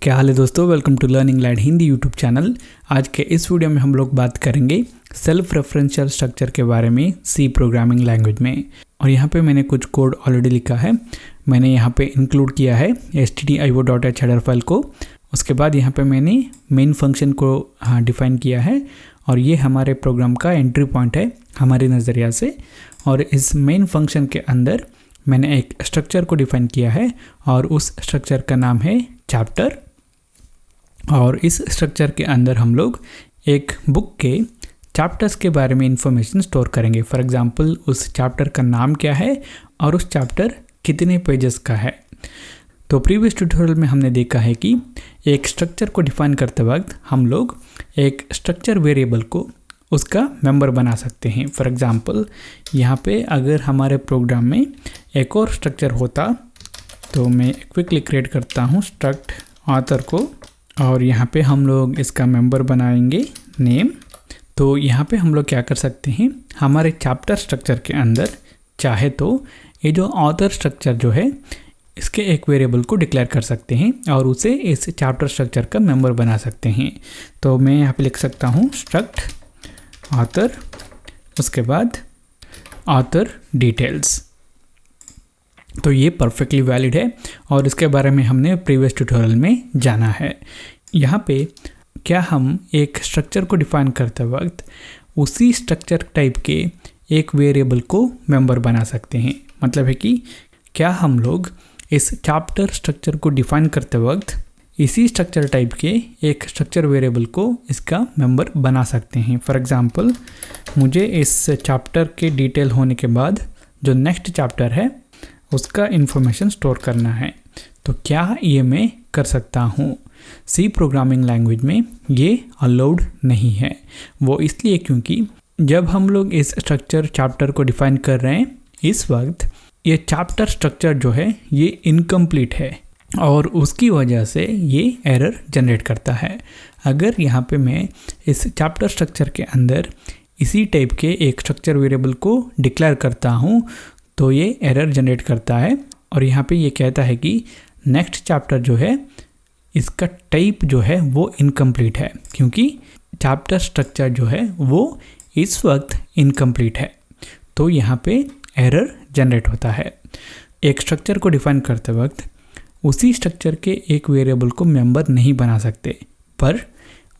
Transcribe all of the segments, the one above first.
क्या हाल है दोस्तों, welcome to Learning Lad Hindi YouTube channel. आज के इस वीडियो में हम लोग बात करेंगे सेल्फ रेफरेंशियल स्ट्रक्चर के बारे में सी प्रोग्रामिंग लैंग्वेज में। और यहाँ पे मैंने कुछ कोड ऑलरेडी लिखा है। मैंने यहाँ पे इंक्लूड किया है stdio.h हेडर फाइल को। उसके बाद यहाँ पे मैंने मेन फंक्शन को डिफाइन किया है और ये हमारे प्रोग्राम का एंट्री पॉइंट है हमारे नज़रिया से। और इस मेन फंक्शन के अंदर मैंने एक स्ट्रक्चर को डिफाइन किया है और उस स्ट्रक्चर का नाम है चैप्टर। और इस स्ट्रक्चर के अंदर हम लोग एक बुक के चैप्टर्स के बारे में इंफॉर्मेशन स्टोर करेंगे। फॉर एग्जांपल उस चैप्टर का नाम क्या है और उस चैप्टर कितने पेजेस का है। तो प्रीवियस ट्यूटोरियल में हमने देखा है कि एक स्ट्रक्चर को डिफाइन करते वक्त हम लोग एक स्ट्रक्चर वेरिएबल को उसका मेंबर बना सकते हैं। फॉर एग्जांपल यहाँ पे अगर हमारे प्रोग्राम में एक और स्ट्रक्चर होता तो मैं क्विकली क्रिएट करता हूँ स्ट्रक्ट ऑथर को और यहाँ पे हम लोग इसका मेंबर बनाएंगे नेम। तो यहाँ पे हम लोग क्या कर सकते हैं, हमारे चैप्टर स्ट्रक्चर के अंदर चाहे तो ये जो ऑथर स्ट्रक्चर जो है इसके एक वेरिएबल को डिक्लेयर कर सकते हैं और उसे इस चैप्टर स्ट्रक्चर का मेंबर बना सकते हैं। तो मैं यहाँ पे लिख सकता हूँ स्ट्रक्ट ऑथर, उसके बाद ऑथर डिटेल्स। तो ये परफेक्टली वैलिड है और इसके बारे में हमने प्रीवियस ट्यूटोरियल में जाना है। यहाँ पे क्या हम एक स्ट्रक्चर को डिफाइन करते वक्त उसी स्ट्रक्चर टाइप के एक वेरिएबल को मेंबर बना सकते हैं। मतलब है कि क्या हम लोग इस चैप्टर स्ट्रक्चर को डिफाइन करते वक्त इसी स्ट्रक्चर टाइप के एक स्ट्रक्चर वेरिएबल को इसका मेंबर बना सकते हैं। फॉर एग्जांपल मुझे इस चैप्टर के डिटेल होने के बाद जो नेक्स्ट चैप्टर है उसका इंफॉर्मेशन स्टोर करना है। तो क्या ये मैं कर सकता हूँ? सी प्रोग्रामिंग लैंग्वेज में ये अलाउड नहीं है। वो इसलिए क्योंकि जब हम लोग इस स्ट्रक्चर चैप्टर को डिफाइन कर रहे हैं इस वक्त ये चैप्टर स्ट्रक्चर जो है ये इनकम्प्लीट है और उसकी वजह से ये एरर जनरेट करता है। अगर यहाँ पे मैं इस चैप्टर स्ट्रक्चर के अंदर इसी टाइप के एक स्ट्रक्चर वेरिएबल को डिक्लेयर करता हूँ तो ये एरर जनरेट करता है और यहाँ पे ये कहता है कि नेक्स्ट चैप्टर जो है इसका टाइप जो है वो इनकम्प्लीट है क्योंकि चैप्टर स्ट्रक्चर जो है वो इस वक्त इनकम्प्लीट है। तो यहाँ पे एरर जनरेट होता है। एक स्ट्रक्चर को डिफाइन करते वक्त उसी स्ट्रक्चर के एक वेरिएबल को मेंबर नहीं बना सकते, पर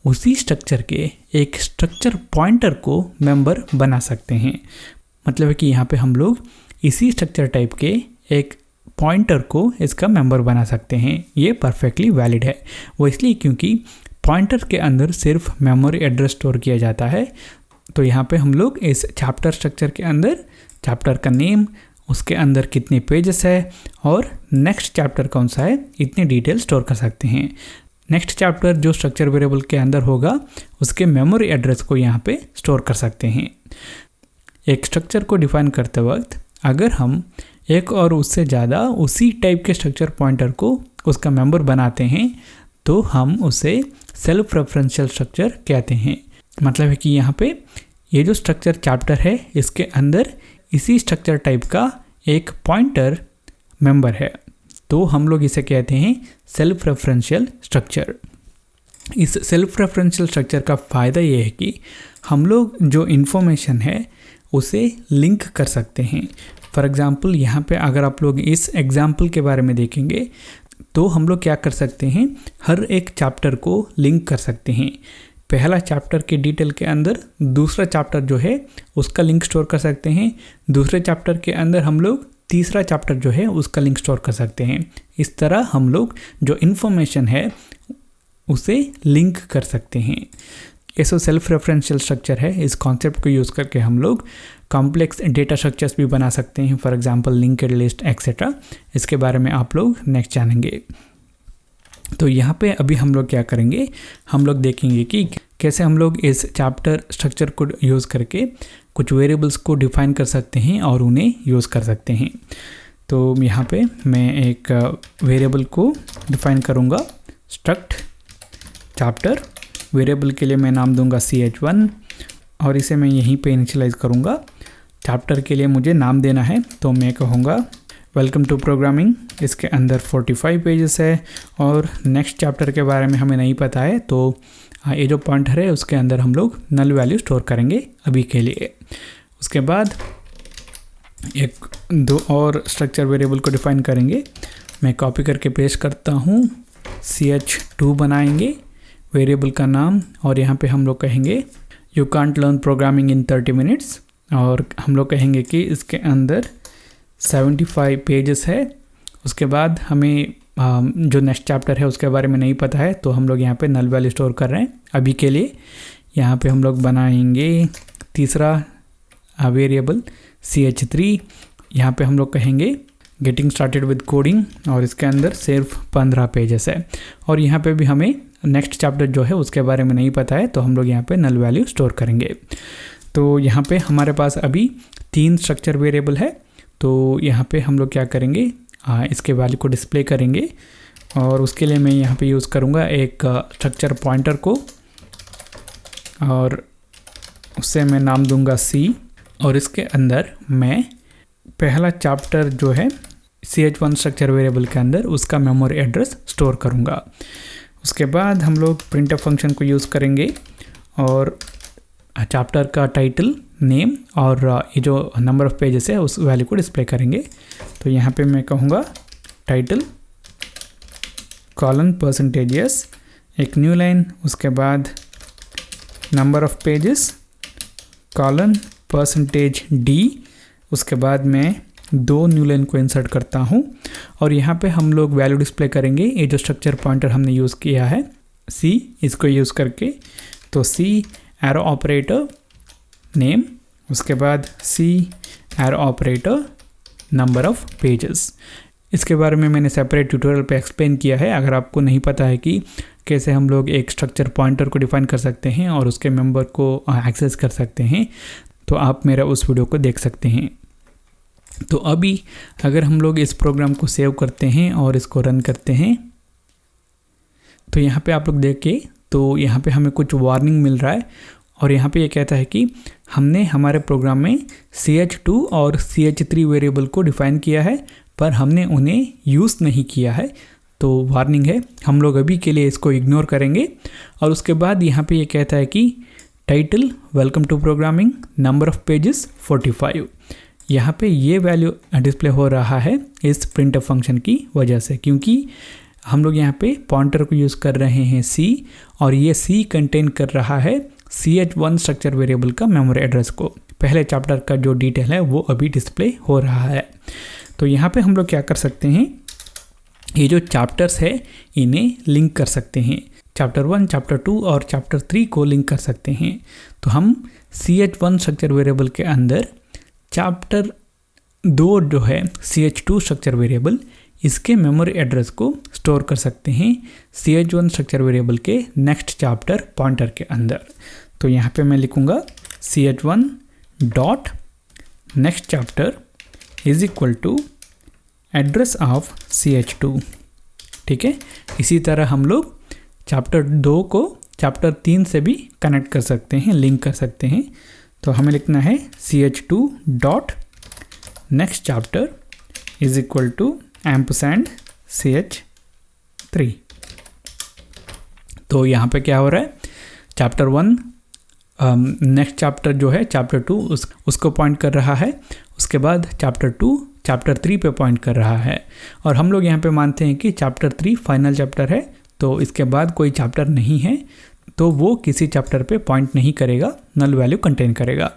उसी स्ट्रक्चर के एक स्ट्रक्चर पॉइंटर को मेंबर बना सकते हैं। मतलब है कि यहाँ पे हम लोग इसी स्ट्रक्चर टाइप के एक पॉइंटर को इसका मेंबर बना सकते हैं। ये परफेक्टली वैलिड है। वो इसलिए क्योंकि पॉइंटर के अंदर सिर्फ मेमोरी एड्रेस स्टोर किया जाता है। तो यहाँ पे हम लोग इस चैप्टर स्ट्रक्चर के अंदर चैप्टर का नेम, उसके अंदर कितने पेजेस है और नेक्स्ट चैप्टर कौन सा है, इतने डिटेल स्टोर कर सकते हैं। नेक्स्ट चैप्टर जो स्ट्रक्चर वेरिएबल के अंदर होगा उसके मेमोरी एड्रेस को यहाँ पे स्टोर कर सकते हैं। एक स्ट्रक्चर को डिफाइन करते वक्त अगर हम एक और उससे ज़्यादा उसी टाइप के स्ट्रक्चर पॉइंटर को उसका मेंबर बनाते हैं तो हम उसे सेल्फ रेफरेंशियल स्ट्रक्चर कहते हैं। मतलब है कि यहाँ पे ये जो स्ट्रक्चर चैप्टर है इसके अंदर इसी स्ट्रक्चर टाइप का एक पॉइंटर मेंबर है, तो हम लोग इसे कहते हैं सेल्फ रेफरेंशियल स्ट्रक्चर। इस सेल्फ रेफरेंशियल स्ट्रक्चर का फ़ायदा ये है कि हम लोग जो इन्फॉर्मेशन है उसे लिंक कर सकते हैं। फॉर एग्ज़ाम्पल यहाँ पे अगर आप लोग इस एग्ज़ाम्पल के बारे में देखेंगे तो हम लोग क्या कर सकते हैं, हर एक चैप्टर को लिंक कर सकते हैं। पहला चैप्टर के डिटेल के अंदर दूसरा चैप्टर जो है उसका लिंक स्टोर कर सकते हैं। दूसरे चैप्टर के अंदर हम लोग तीसरा चैप्टर जो है उसका लिंक स्टोर कर सकते हैं। इस तरह हम लोग जो इन्फॉर्मेशन है उसे लिंक कर सकते हैं। ये सो सेल्फ रेफरेंशियल स्ट्रक्चर है। इस कॉन्सेप्ट को यूज़ करके हम लोग कॉम्प्लेक्स डेटा स्ट्रक्चर्स भी बना सकते हैं। For example linked list etcetera. इसके बारे में आप लोग नेक्स्ट जानेंगे। तो यहाँ पे अभी हम लोग क्या करेंगे, हम लोग देखेंगे कि कैसे हम लोग इस चैप्टर स्ट्रक्चर को यूज़ करके कुछ वेरिएबल्स को डिफाइन कर सकते हैं और उन्हें यूज़ कर सकते हैं। तो यहाँ पे मैं एक वेरिएबल को डिफाइन करूँगा स्ट्रक्ट चैप्टर। वेरिएबल के लिए मैं नाम दूंगा ch1 और इसे मैं यहीं पे इनिशियलाइज़ करूँगा। चैप्टर के लिए मुझे नाम देना है तो मैं कहूँगा वेलकम टू प्रोग्रामिंग, इसके अंदर 45 पेजेस है और नेक्स्ट चैप्टर के बारे में हमें नहीं पता है, तो ये जो पॉइंटर है उसके अंदर हम लोग नल वैल्यू स्टोर करेंगे अभी के लिए। उसके बाद एक दो और स्ट्रक्चर वेरिएबल को डिफाइन करेंगे। मैं कॉपी करके पेस्ट करता हूँ, ch2 बनाएंगे वेरिएबल का नाम, और यहाँ पे हम लोग कहेंगे you can't learn programming in 30 minutes, और हम लोग कहेंगे कि इसके अंदर 75 पेजेस है। उसके बाद हमें जो नेक्स्ट चैप्टर है उसके बारे में नहीं पता है, तो हम लोग यहाँ पे नल वैल्यू स्टोर कर रहे हैं अभी के लिए। यहाँ पे हम लोग बनाएंगे तीसरा वेरिएबल ch3। यहाँ पे हम लोग कहेंगे गेटिंग स्टार्टेड विद कोडिंग, और इसके अंदर सिर्फ 15 पेजेस है। और यहाँ पे भी हमें नेक्स्ट चैप्टर जो है उसके बारे में नहीं पता है, तो हम लोग यहाँ पे नल वैल्यू स्टोर करेंगे। तो यहाँ पे हमारे पास अभी 3 स्ट्रक्चर वेरिएबल है, तो यहाँ पे हम लोग क्या करेंगे, इसके वैल्यू को डिस्प्ले करेंगे। और उसके लिए मैं यहाँ पे यूज़ करूँगा एक स्ट्रक्चर पॉइंटर को, और उससे मैं नाम दूंगा C, और इसके अंदर मैं पहला चैप्टर जो है ch1 स्ट्रक्चर वेरिएबल के अंदर उसका मेमोरी एड्रेस स्टोर करूँगा। उसके बाद हम लोग प्रिंटफ फंक्शन को यूज़ करेंगे और चैप्टर का टाइटल, नेम और ये जो नंबर ऑफ़ पेजेस है उस वैल्यू को डिस्प्ले करेंगे। तो यहाँ पे मैं कहूँगा टाइटल %s, एक न्यू लाइन, उसके बाद नंबर ऑफ़ पेजेस %d, उसके बाद मैं 2 न्यू लाइन को इंसर्ट करता हूँ। और यहाँ पे हम लोग वैल्यू डिस्प्ले करेंगे ये जो स्ट्रक्चर पॉइंटर हमने यूज़ किया है C, इसको यूज़ करके। तो C एरो ऑपरेटर नेम, उसके बाद C arrow operator number of pages. इसके बारे में मैंने सेपरेट ट्यूटोरियल पे एक्सप्लेन किया है। अगर आपको नहीं पता है कि कैसे हम लोग एक स्ट्रक्चर पॉइंटर को डिफाइन कर सकते हैं और उसके मेंबर को एक्सेस कर सकते हैं, तो आप मेरा उस वीडियो को देख सकते हैं। तो अभी अगर हम लोग इस प्रोग्राम को सेव करते हैं और इसको रन करते हैं, तो यहाँ पे आप लोग देखें तो यहाँ पे हमें कुछ वार्निंग मिल रहा है, और यहाँ पे ये कहता है कि हमने हमारे प्रोग्राम में ch2 और ch3 वेरिएबल को डिफाइन किया है, पर हमने उन्हें यूज़ नहीं किया है, तो वार्निंग है। हम लोग अभी के लिए इसको इग्नोर करेंगे। और उसके बाद यहाँ पे ये कहता है कि title welcome to programming, number of pages 45। यहाँ पे ये वैल्यू डिस्प्ले हो रहा है इस प्रिंटफ फंक्शन की वजह से, क्योंकि हम लोग यहाँ पे पॉइंटर को यूज़ कर रहे हैं C, और ये C कंटेन कर रहा है ch1 स्ट्रक्चर वेरिएबल का मेमोरी एड्रेस को। पहले चैप्टर का जो डिटेल है वो अभी डिस्प्ले हो रहा है। तो यहाँ पे हम लोग क्या कर सकते हैं, ये जो चैप्टर्स है इन्हें लिंक कर सकते हैं। चैप्टर 1, चैप्टर 2 और चैप्टर 3 को लिंक कर सकते हैं। तो हम ch1 स्ट्रक्चर वेरिएबल के अंदर चैप्टर 2 जो है ch2 स्ट्रक्चर वेरिएबल, इसके मेमोरी एड्रेस को स्टोर कर सकते हैं ch1 स्ट्रक्चर वेरिएबल के नेक्स्ट चैप्टर पॉइंटर के अंदर। तो यहाँ पे मैं लिखूँगा ch1 dot next chapter is equal to address of ch2। ठीक है, इसी तरह हम लोग चैप्टर 2 को चैप्टर 3 से भी कनेक्ट कर सकते हैं, लिंक कर सकते हैं। तो हमें लिखना है ch2 dot next chapter is equal to ampersand ch3। तो यहाँ पे क्या हो रहा है, चैप्टर 1 नेक्स्ट चैप्टर जो है चैप्टर 2 उसको पॉइंट कर रहा है, उसके बाद चैप्टर 2 चैप्टर 3 पे पॉइंट कर रहा है। और हम लोग यहाँ पे मानते हैं कि चैप्टर 3 फाइनल चैप्टर है, तो इसके बाद कोई चैप्टर नहीं है, तो वो किसी चैप्टर पे पॉइंट नहीं करेगा, नल वैल्यू कंटेन करेगा।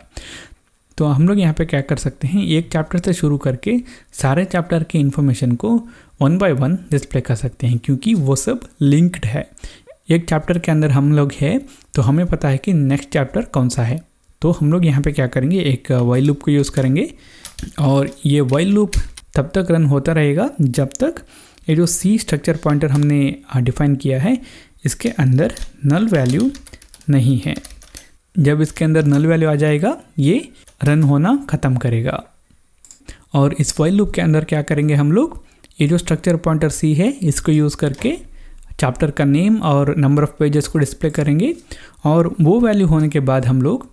तो हम लोग यहाँ पे क्या कर सकते हैं, एक चैप्टर से शुरू करके सारे चैप्टर के इन्फॉर्मेशन को 1 बाय 1 डिस्प्ले कर सकते हैं, क्योंकि वो सब लिंक्ड है। एक चैप्टर के अंदर हम लोग है तो हमें पता है कि नेक्स्ट चैप्टर कौन सा है। तो हम लोग यहाँ पे क्या करेंगे, एक वाइल लूप को यूज़ करेंगे, और ये वाइल लूप तब तक रन होता रहेगा जब तक ये जो C स्ट्रक्चर पॉइंटर हमने डिफाइन किया है इसके अंदर नल वैल्यू नहीं है। जब इसके अंदर नल वैल्यू आ जाएगा ये रन होना ख़त्म करेगा। और इस वाइल लूप के अंदर क्या करेंगे हम लोग, ये जो स्ट्रक्चर पॉइंटर C है इसको यूज़ करके चैप्टर का नेम और नंबर ऑफ़ पेजेस को डिस्प्ले करेंगे, और वो वैल्यू होने के बाद हम लोग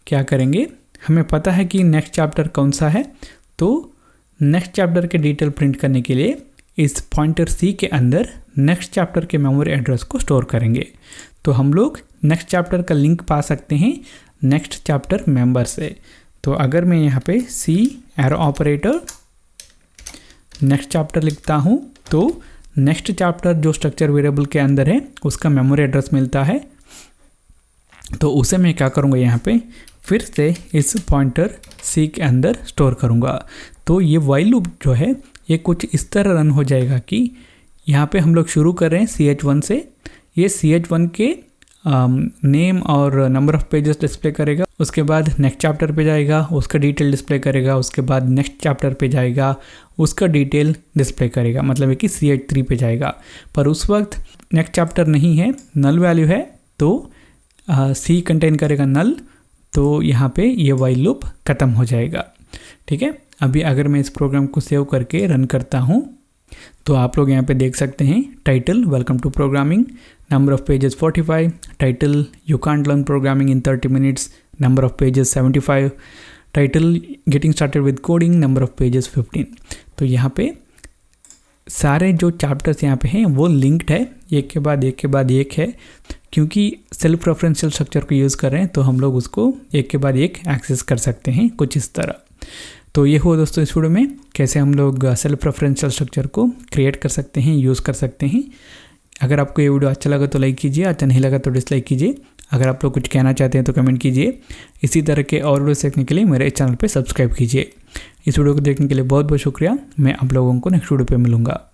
क्या करेंगे, हमें पता है कि नेक्स्ट चैप्टर कौन सा है, तो नेक्स्ट चैप्टर के डिटेल प्रिंट करने के लिए इस पॉइंटर सी के अंदर नेक्स्ट चैप्टर के मेमोरी एड्रेस को स्टोर करेंगे। तो हम लोग नेक्स्ट चैप्टर का लिंक पा सकते हैं नेक्स्ट चैप्टर मेंबर से। तो अगर मैं यहाँ पे सी एरो ऑपरेटर नेक्स्ट चैप्टर लिखता हूँ तो नेक्स्ट चैप्टर जो स्ट्रक्चर वेरिएबल के अंदर है उसका मेमोरी एड्रेस मिलता है। तो उसे मैं क्या करूँगा, यहाँ पे फिर से इस पॉइंटर सी के अंदर स्टोर करूँगा। तो ये वाइल लूप जो है ये कुछ इस तरह रन हो जाएगा कि यहाँ पे हम लोग शुरू कर रहे हैं CH1 से। ये CH1 के नेम और नंबर ऑफ़ पेजेस डिस्प्ले करेगा, उसके बाद नेक्स्ट चैप्टर पे जाएगा, उसका डिटेल डिस्प्ले करेगा, उसके बाद नेक्स्ट चैप्टर पे जाएगा, उसका डिटेल डिस्प्ले करेगा, मतलब है कि CH3 पे जाएगा। पर उस वक्त नेक्स्ट चैप्टर नहीं है, नल वैल्यू है, तो सी कंटेन करेगा नल, तो यहाँ पे ये वाइल लूप ख़त्म हो जाएगा। ठीक है, अभी अगर मैं इस प्रोग्राम को सेव करके रन करता हूँ तो आप लोग यहाँ पे देख सकते हैं title welcome to programming, number of pages 45, title you can't learn programming in 30 minutes, number of pages 75, title getting started with coding, number of pages 15। तो यहाँ पे सारे जो चैप्टर्स यहाँ पे हैं वो लिंक्ड है, एक के बाद एक के बाद एक है। क्योंकि सेल्फ रेफरेंशियल स्ट्रक्चर को यूज़ कर रहे हैं तो हम लोग उसको एक के बाद एक एक्सेस कर सकते हैं कुछ इस तरह। तो ये हुआ दोस्तों इस वीडियो में कैसे हम लोग सेल्फ रेफरेंशियल स्ट्रक्चर को क्रिएट कर सकते हैं, यूज़ कर सकते हैं। अगर आपको ये वीडियो अच्छा लगा तो लाइक कीजिए, अच्छा नहीं लगा तो डिसलाइक कीजिए। अगर आप लोग कुछ कहना चाहते हैं तो कमेंट कीजिए। इसी तरह के और वीडियो देखने के लिए मेरे चैनल पर सब्सक्राइब कीजिए। इस वीडियो को देखने के लिए बहुत बहुत शुक्रिया। मैं आप लोगों को नेक्स्ट वीडियो पर मिलूँगा।